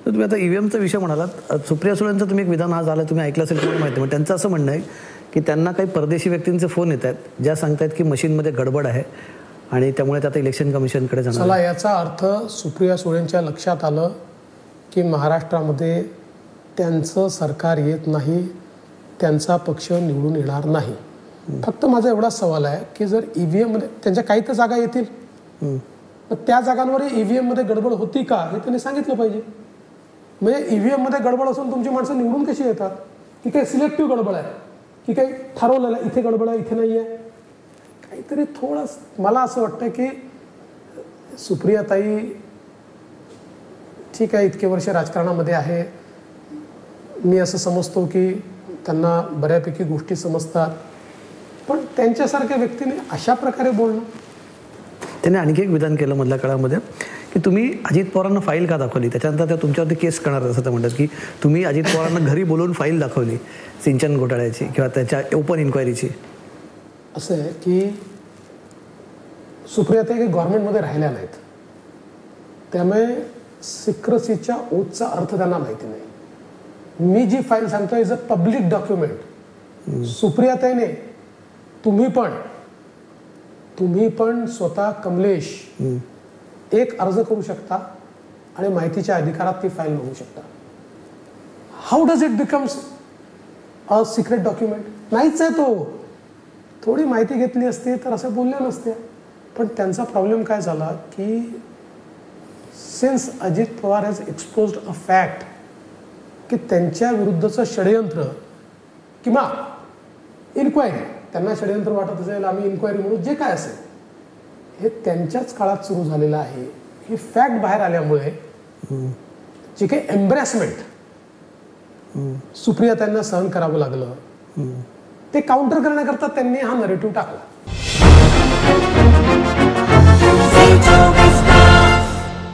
तर तुम्ही आता ईव्हीएमचा विषय म्हणालात, सुप्रिया सुळेंचं तुम्ही एक विधान आज आलं, तुम्ही ऐकलं असेल तुम्हाला माहिती आहे. त्यांचं असं म्हणणं आहे की त्यांना काही परदेशी व्यक्तींचे फोन येत आहेत ज्या सांगतायत की मशीनमध्ये गडबड आहे आणि त्यामुळे ते आता इलेक्शन कमिशनकडे जाणार. चला, याचा अर्थ सुप्रिया सुळेंच्या लक्षात आलं की महाराष्ट्रामध्ये त्यांचं सरकार येत नाही, त्यांचा पक्ष निवडून येणार नाही. फक्त माझा एवढाच सवाल आहे की जर ईव्हीएममध्ये त्यांच्या काही तर जागा येतील, त्या जागांवर ईव्हीएममध्ये गडबड होती का हे त्यांनी सांगितलं पाहिजे. म्हणजे ईव्हीएममध्ये गडबड असून तुमची माणसं निवडून कशी येतात? की काही सिलेक्टिव्ह गडबड आहे, की काही ठरवलेलं आहे, इथे गडबड आहे इथे नाही आहे. काहीतरी थोडं मला असं वाटतं की सुप्रियाताई ठीक आहे, इतके वर्ष राजकारणामध्ये आहे, मी असं समजतो की त्यांना बऱ्यापैकी गोष्टी समजतात, पण त्यांच्यासारख्या व्यक्तीने अशा प्रकारे बोलणं. त्यांनी आणखी एक विधान केलं मधल्या काळामध्ये की तुम्ही अजित पवारांना फाईल का दाखवली, त्याच्यानंतर त्या तुमच्यावरती केस करणार असं ते म्हणतात की तुम्ही अजित पवारांना घरी बोलवून फाईल दाखवली सिंचन घोटाळ्याची किंवा त्याच्या ओपन इन्क्वायरीची. असं आहे की सुप्रियाताई काही गव्हर्नमेंटमध्ये राहिल्या नाहीत, त्यामुळे सिक्रेसीच्या ओथचा अर्थ त्यांना माहिती नाही. मी जी फाईल सांगतो इज अ पब्लिक डॉक्युमेंट. सुप्रियाताईने तुम्ही पण स्वतः कमलेश एक अर्ज करू शकता आणि माहितीच्या अधिकारात ती फाईल मागू शकता. How does it becomes a secret document? नाहीच आहे तो. थोडी माहिती घेतली असती तर असं बोलल्या नसत्या. पण त्यांचा प्रॉब्लेम काय झाला की since Ajit Pawar has exposed a fact की त्यांच्या विरुद्धचं षडयंत्र किंवा इन्क्वायरी, त्यांना षडयंत्र वाटत असेल, आम्ही इन्क्वायरी म्हणून जे काय असेल हे त्यांच्याच काळात सुरू झालेलं आहे. ही फॅक्ट बाहेर आल्यामुळे जे काही एम्ब्रेसमेंट सुप्रिया त्यांना सहन करावं लागलं, ते काउंटर करण्याकरता त्यांनी हा नरेटिव्ह टाकला.